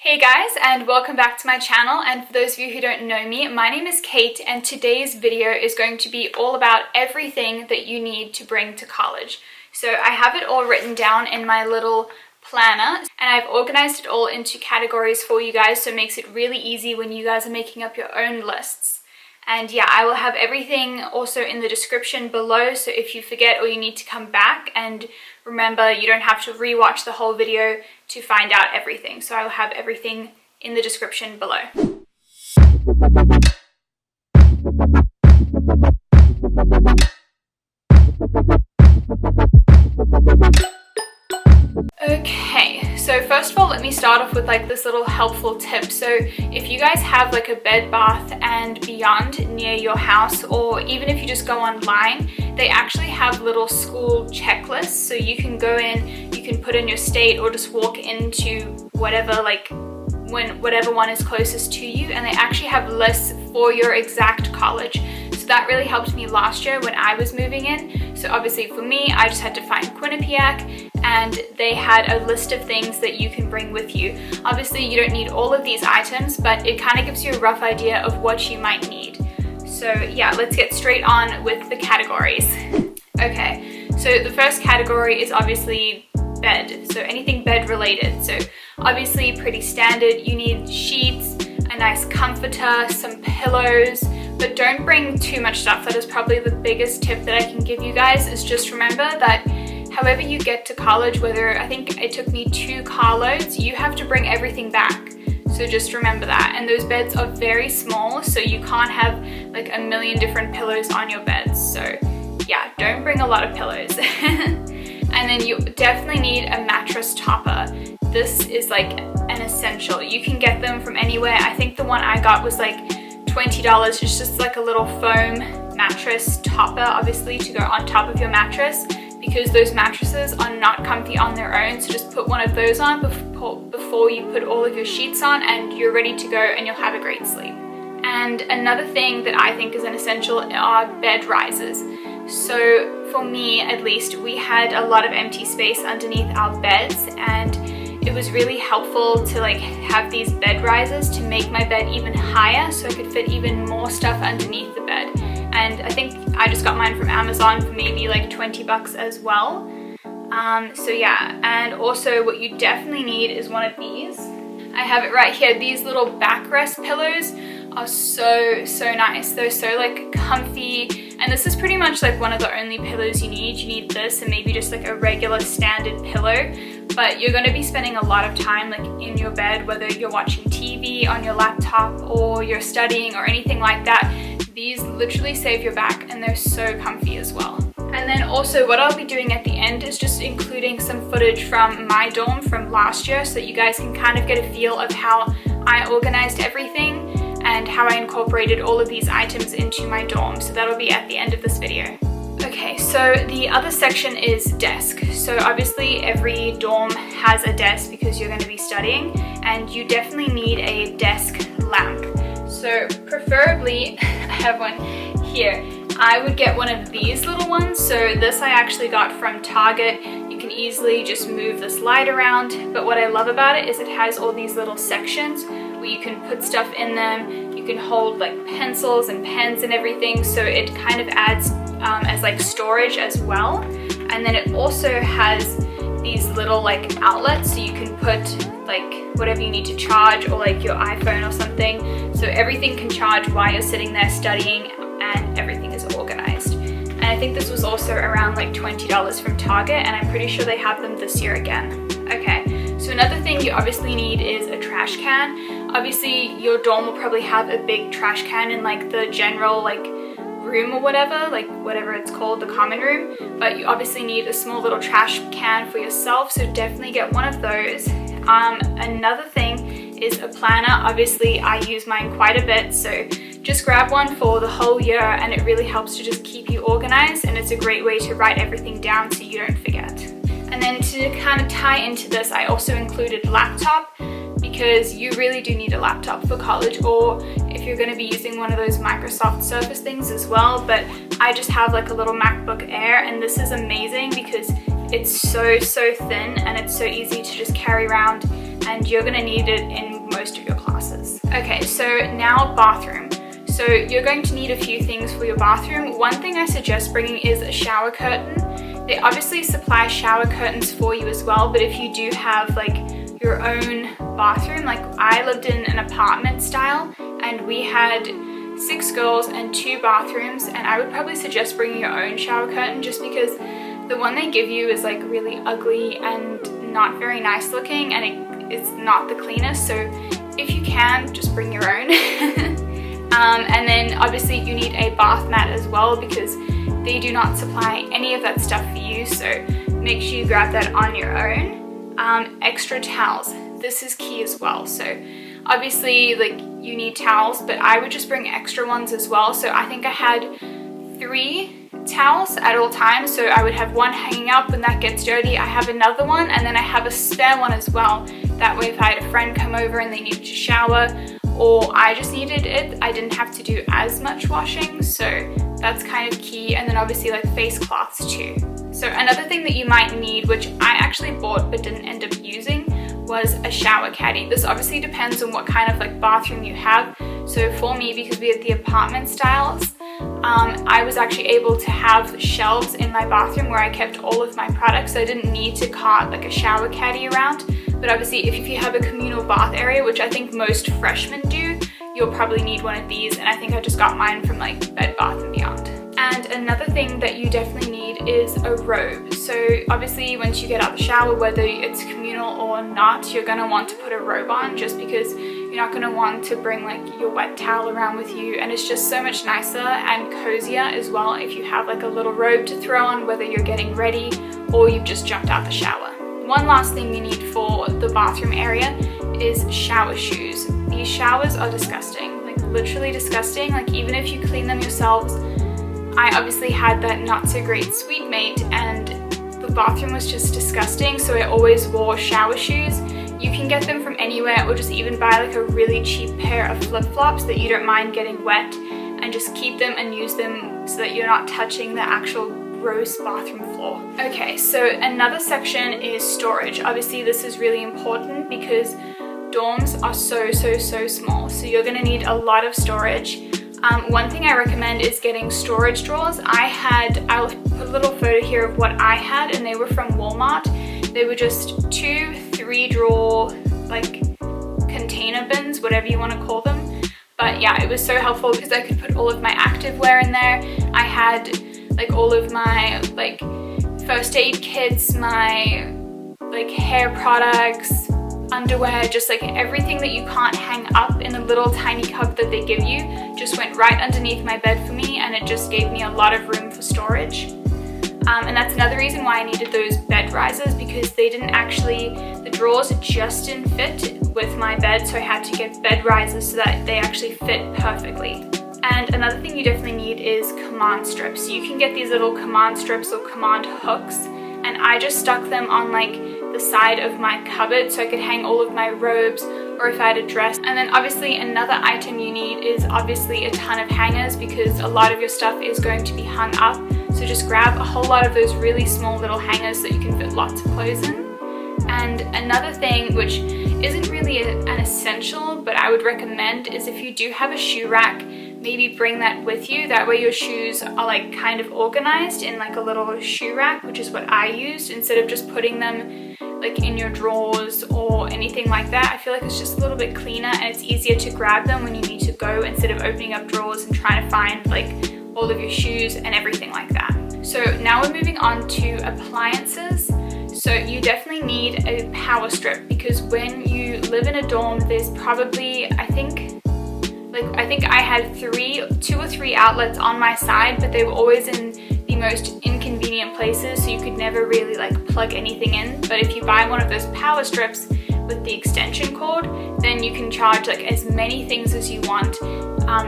Hey guys, and welcome back to my channel. And for those of you who don't know me, my name is Kate, and today's video is going to be all about everything that you need to bring to college. So I have it all written down in my little planner, and I've organized it all into categories for you guys, so it makes it really easy when you guys are making up your own lists. And yeah, I will have everything also in the description below, so if you forget or you need to come back, and remember, you don't have to rewatch the whole video to find out everything. So I will have everything in the description below. Okay, so first of all, let me start off with like this little helpful tip. So if you guys have like a Bed Bath and Beyond near your house, or even if you just go online, they actually have little school checklists. So you can go in, you can put in your state or just walk into whatever, like whatever one is closest to you, and they actually have lists for your exact college. So that really helped me last year when I was moving in. So obviously for me, I just had to find Quinnipiac, and they had a list of things that you can bring with you. Obviously you don't need all of these items, but it kind of gives you a rough idea of what you might need. So yeah, let's get straight on with the categories. Okay, so the first category is obviously bed, so anything bed related. So obviously pretty standard, you need sheets, a nice comforter, some pillows, but don't bring too much stuff. That is probably the biggest tip that I can give you guys, is just remember that however you get to college, whether I think it took me 2 carloads, you have to bring everything back. So just remember that. And those beds are very small, so you can't have like a million different pillows on your beds. So yeah, don't bring a lot of pillows. And then you definitely need a mattress topper. This is like an essential. You can get them from anywhere. I think the one I got was like $20. It's just like a little foam mattress topper, obviously, to go on top of your mattress, because those mattresses are not comfy on their own. So just put one of those on before you put all of your sheets on, and you're ready to go and you'll have a great sleep. And another thing that I think is an essential are bed risers. So for me, at least, we had a lot of empty space underneath our beds, and it was really helpful to like have these bed risers to make my bed even higher, so I could fit even more stuff underneath the bed. And I think I just got mine from Amazon for maybe like 20 bucks as well. So yeah, and also what you definitely need is one of these. I have it right here. These little backrest pillows are so nice. They're so like comfy, and this is pretty much like one of the only pillows you need. You need this and maybe just like a regular standard pillow, but you're going to be spending a lot of time like in your bed, whether you're watching TV on your laptop or you're studying or anything like that. These literally save your back, and they're so comfy as well. And then also what I'll be doing at the end is just including some footage from my dorm from last year, so that you guys can kind of get a feel of how I organized everything and how I incorporated all of these items into my dorm. So that'll be at the end of this video. Okay, so the other section is desk. So obviously every dorm has a desk because you're going to be studying, and you definitely need a desk lamp. So preferably, I have one here. I would get one of these little ones. So this I actually got from Target. You can easily just move this light around, but what I love about it is it has all these little sections where you can put stuff in them. You can hold like pencils and pens and everything, so it kind of adds as like storage as well. And then it also has these little like outlets, so you can put like whatever you need to charge, or like your iPhone or something, so everything can charge while you're sitting there studying, and everything is organized. And I think this was also around like $20 from Target, and I'm pretty sure they have them this year again. Okay, so another thing you obviously need is a trash can. Obviously your dorm will probably have a big trash can in like the general like room or whatever, like whatever it's called, the common room, but you obviously need a small little trash can for yourself, so definitely get one of those. Another thing is a planner. Obviously I use mine quite a bit, so just grab one for the whole year, and it really helps to just keep you organized, and it's a great way to write everything down so you don't forget. And then to kind of tie into this, I also included laptop, because you really do need a laptop for college, or if you're going to be using one of those Microsoft Surface things as well. But I just have like a little MacBook Air, and this is amazing because it's so thin and it's so easy to just carry around, and you're going to need it in Okay, so now bathroom. So you're going to need a few things for your bathroom. One thing I suggest bringing is a shower curtain. They obviously supply shower curtains for you as well, but if you do have like your own bathroom, like I lived in an apartment style and we had 6 girls and 2 bathrooms, and I would probably suggest bringing your own shower curtain just because the one they give you is like really ugly and not very nice looking, and it's not the cleanest. So if you can, just bring your own. And then obviously you need a bath mat as well because they do not supply any of that stuff for you, so make sure you grab that on your own. Extra towels, this is key as well. So obviously like you need towels, but I would just bring extra ones as well. So I think I had 3 towels at all times, so I would have one hanging up. When that gets dirty, I have another one, and then I have a spare one as well. That way if I had a friend come over and they needed to shower, or I just needed it, I didn't have to do as much washing, so that's kind of key. And then obviously like face cloths too. So another thing that you might need, which I actually bought but didn't end up using, was a shower caddy. This obviously depends on what kind of like bathroom you have. So for me, because we had the apartment styles, I was actually able to have shelves in my bathroom where I kept all of my products, so I didn't need to cart like a shower caddy around. But obviously if you have a communal bath area, which I think most freshmen do, you'll probably need one of these, and I think I just got mine from like Bed Bath & Beyond. And another thing that you definitely need is a robe. So obviously once you get out the shower, whether it's communal or not, you're gonna want to put a robe on, just because you're not gonna want to bring like your wet towel around with you, and it's just so much nicer and cozier as well if you have like a little robe to throw on, whether you're getting ready or you've just jumped out the shower. One last thing you need for the bathroom area is shower shoes. These showers are disgusting, like literally disgusting. Like even if you clean them yourselves, I obviously had that not so great suite mate and the bathroom was just disgusting, so I always wore shower shoes. You can get them from anywhere, or just even buy like a really cheap pair of flip-flops that you don't mind getting wet, and just keep them and use them so that you're not touching the actual gross bathroom floor. Okay, so another section is storage. Obviously this is really important because dorms are so small, so you're gonna need a lot of storage. One thing I recommend is getting storage drawers. I'll put a little photo here of what I had, and they were from Walmart. They were just 2 3-drawer like container bins, whatever you want to call them. But yeah, it was so helpful because I could put all of my activewear in there. I had like all of my like first aid kits, my like hair products, underwear, just like everything that you can't hang up in a little tiny cupboard that they give you just went right underneath my bed for me, and it just gave me a lot of room for storage. And that's another reason why I needed those bed risers, because the drawers just didn't fit with my bed, so I had to get bed risers so that they actually fit perfectly. And another thing you definitely need is command strips. You can get these little command strips or command hooks, and I just stuck them on like the side of my cupboard so I could hang all of my robes, or if I had a dress. And then obviously another item you need is obviously a ton of hangers, because a lot of your stuff is going to be hung up. So just grab a whole lot of those really small little hangers so you can fit lots of clothes in. And another thing, which isn't really an essential, but I would recommend, is if you do have a shoe rack, maybe bring that with you. That way your shoes are like kind of organized in like a little shoe rack, which is what I used, instead of just putting them like in your drawers or anything like that. I feel like it's just a little bit cleaner, and it's easier to grab them when you need to go, instead of opening up drawers and trying to find like all of your shoes and everything like that. So now we're moving on to appliances. So you definitely need a power strip, because when you live in a dorm, there's probably, I think I had 2 or 3 outlets on my side, but they were always in the most inconvenient places, so you could never really like plug anything in. But if you buy one of those power strips with the extension cord, then you can charge like as many things as you want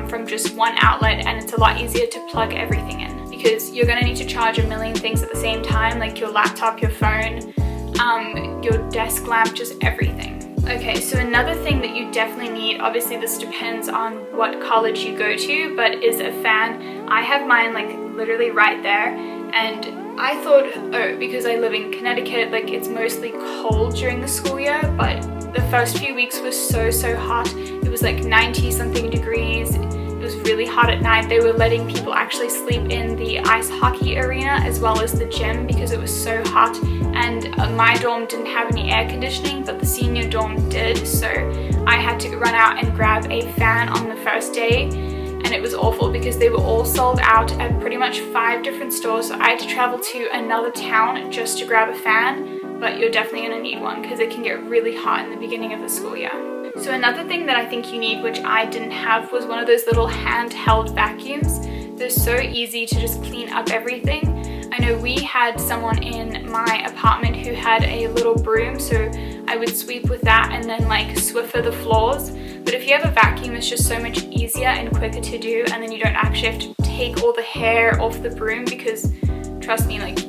from just one outlet, and it's a lot easier to plug everything in, because you're gonna need to charge a million things at the same time, like your laptop, your phone, your desk lamp, just everything. Okay, so another thing that you definitely need, obviously this depends on what college you go to, but is a fan. I have mine like literally right there, and I thought, oh, because I live in Connecticut, like it's mostly cold during the school year, but the first few weeks was so hot. It was like 90 something degrees. It was really hot at night. They were letting people actually sleep in the ice hockey arena as well as the gym because it was so hot. And my dorm didn't have any air conditioning, but the senior dorm did. So I had to run out and grab a fan on the first day. And it was awful because they were all sold out at pretty much 5 different stores. So I had to travel to another town just to grab a fan. But you're definitely going to need one because it can get really hot in the beginning of the school year. So another thing that I think you need, which I didn't have, was one of those little handheld vacuums. They're so easy to just clean up everything. I know we had someone in my apartment who had a little broom, so I would sweep with that and then like Swiffer the floors. But if you have a vacuum, it's just so much easier and quicker to do, and then you don't actually have to take all the hair off the broom because, trust me, like,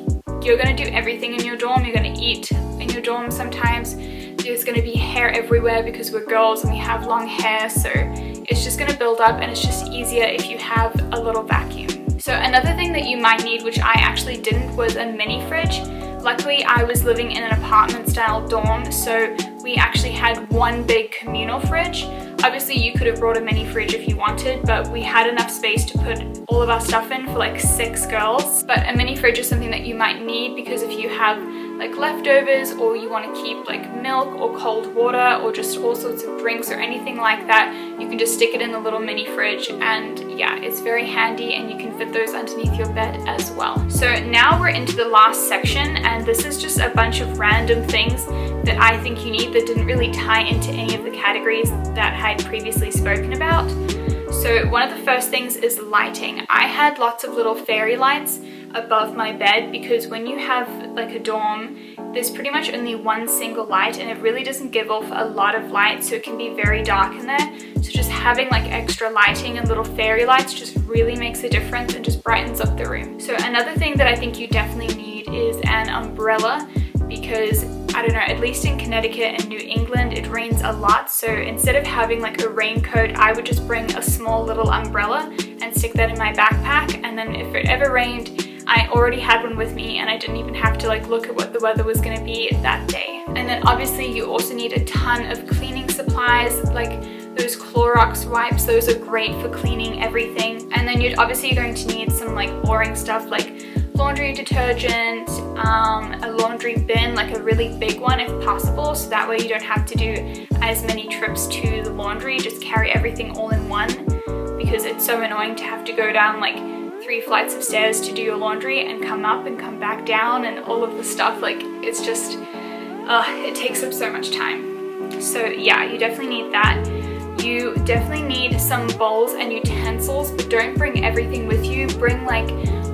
you're going to do everything in your dorm. You're going to eat in your dorm sometimes. There's going to be hair everywhere because we're girls and we have long hair, so it's just going to build up, and it's just easier if you have a little vacuum. So another thing that you might need, which I actually didn't, was a mini fridge. Luckily, I was living in an apartment style dorm, so we actually had one big communal fridge. Obviously, you could have brought a mini fridge if you wanted, but we had enough space to put all of our stuff in for like 6 girls. But a mini fridge is something that you might need because if you have like leftovers, or you want to keep like milk or cold water or just all sorts of drinks or anything like that, you can just stick it in the little mini fridge, and yeah, it's very handy, and you can fit those underneath your bed as well. So now we're into the last section, and this is just a bunch of random things that I think you need that didn't really tie into any of the categories that I had previously spoken about. So one of the first things is lighting. I had lots of little fairy lights above my bed because when you have like a dorm, there's pretty much only one single light, and it really doesn't give off a lot of light, so it can be very dark in there. So just having like extra lighting and little fairy lights just really makes a difference and just brightens up the room. So another thing that I think you definitely need is an umbrella, because I don't know, at least in Connecticut and New England, it rains a lot. So instead of having like a raincoat, I would just bring a small little umbrella and stick that in my backpack. And then if it ever rained, I already had one with me and I didn't even have to like look at what the weather was going to be that day. And then obviously you also need a ton of cleaning supplies, like those Clorox wipes. Those are great for cleaning everything. And then you're obviously going to need some like boring stuff like laundry detergent, a laundry bin, like a really big one if possible, so that way you don't have to do as many trips to the laundry. Just carry everything all in one, because it's so annoying to have to go down like 3 flights of stairs to do your laundry and come up and come back down and all of the stuff. Like, it's just it takes up so much time. So yeah, you definitely need that. You definitely need some bowls and utensils, but don't bring everything with you. Bring like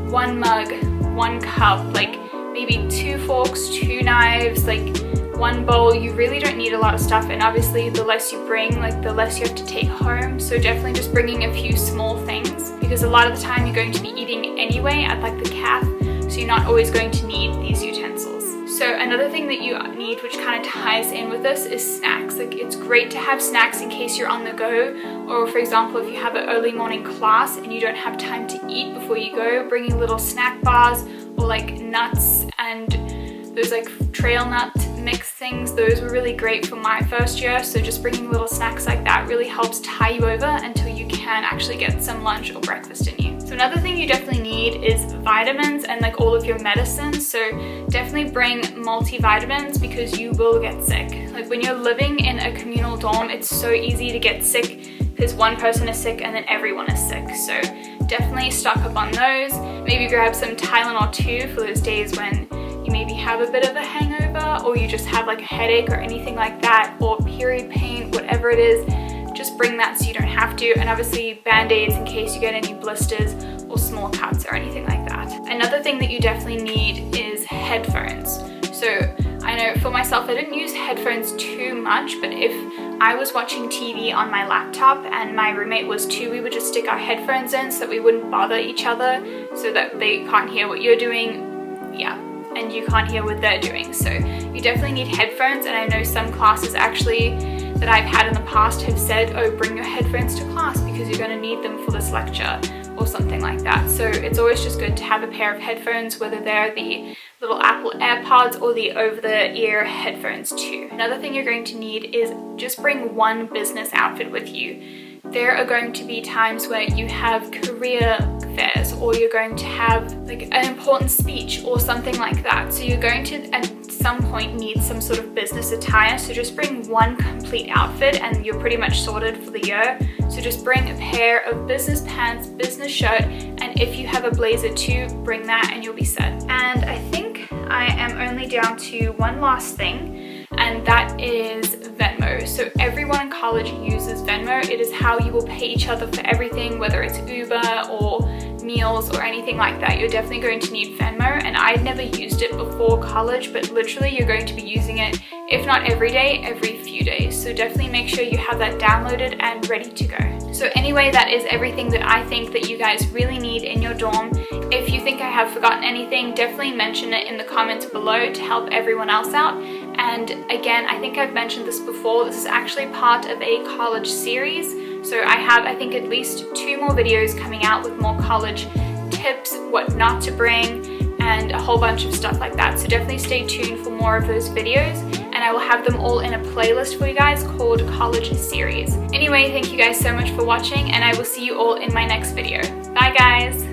1 mug, 1 cup, like maybe 2 forks, 2 knives, like 1 bowl. You really don't need a lot of stuff, and obviously the less you bring, like the less you have to take home. So definitely just bringing a few small things, because a lot of the time you're going to be eating anyway at like the caf, so you're not always going to need these utensils. So another thing that you need, which kind of ties in with this, is snacks. Like, it's great to have snacks in case you're on the go, or for example, if you have an early morning class and you don't have time to eat before you go, bringing little snack bars or like nuts and those like trail nut mix things. Those were really great for my first year. So just bringing little snacks like that really helps tie you over until you can actually get some lunch or breakfast in you. So another thing you definitely need is vitamins and like all of your medicines. So definitely bring multivitamins, because you will get sick. Like, when you're living in a communal dorm, it's so easy to get sick because one person is sick and then everyone is sick. So definitely stock up on those. Maybe grab some Tylenol too for those days when you maybe have a bit of a hangover, or you just have like a headache or anything like that, or period pain, whatever it is. Just bring that so you don't have to. And obviously band-aids in case you get any blisters or small cuts or anything like that. Another thing that you definitely need is headphones. So I know for myself, I didn't use headphones too much, but if I was watching TV on my laptop and my roommate was too, we would just stick our headphones in so that we wouldn't bother each other, so that they can't hear what you're doing. Yeah, and you can't hear what they're doing. So you definitely need headphones. And I know some classes actually that I've had in the past have said, oh, bring your headphones to class because you're going to need them for this lecture or something like that. So it's always just good to have a pair of headphones, whether they're the little Apple AirPods or the over-the-ear headphones too. Another thing you're going to need is just bring one business outfit with you. There are going to be times where you have career fairs, or you're going to have like an important speech or something like that. So you're going to at some point need some sort of business attire. So just bring one complete outfit and you're pretty much sorted for the year. So just bring a pair of business pants, business shirt, and if you have a blazer too, bring that and you'll be set. And I think I am only down to one last thing, and that is Venmo. So everyone in college uses Venmo. It is how you will pay each other for everything, whether it's Uber or meals or anything like that. You're definitely going to need Venmo, and I'd never used it before college, but literally you're going to be using it, if not every day, every few days. So definitely make sure you have that downloaded and ready to go. So anyway, that is everything that I think that you guys really need in your dorm. If you think I have forgotten anything, definitely mention it in the comments below to help everyone else out. And again, I think I've mentioned this before, this is actually part of a college series. So I have, I think, at least 2 more videos coming out with more college tips, what not to bring, and a whole bunch of stuff like that. So definitely stay tuned for more of those videos, and I will have them all in a playlist for you guys called College Series. Anyway, thank you guys so much for watching, and I will see you all in my next video. Bye guys!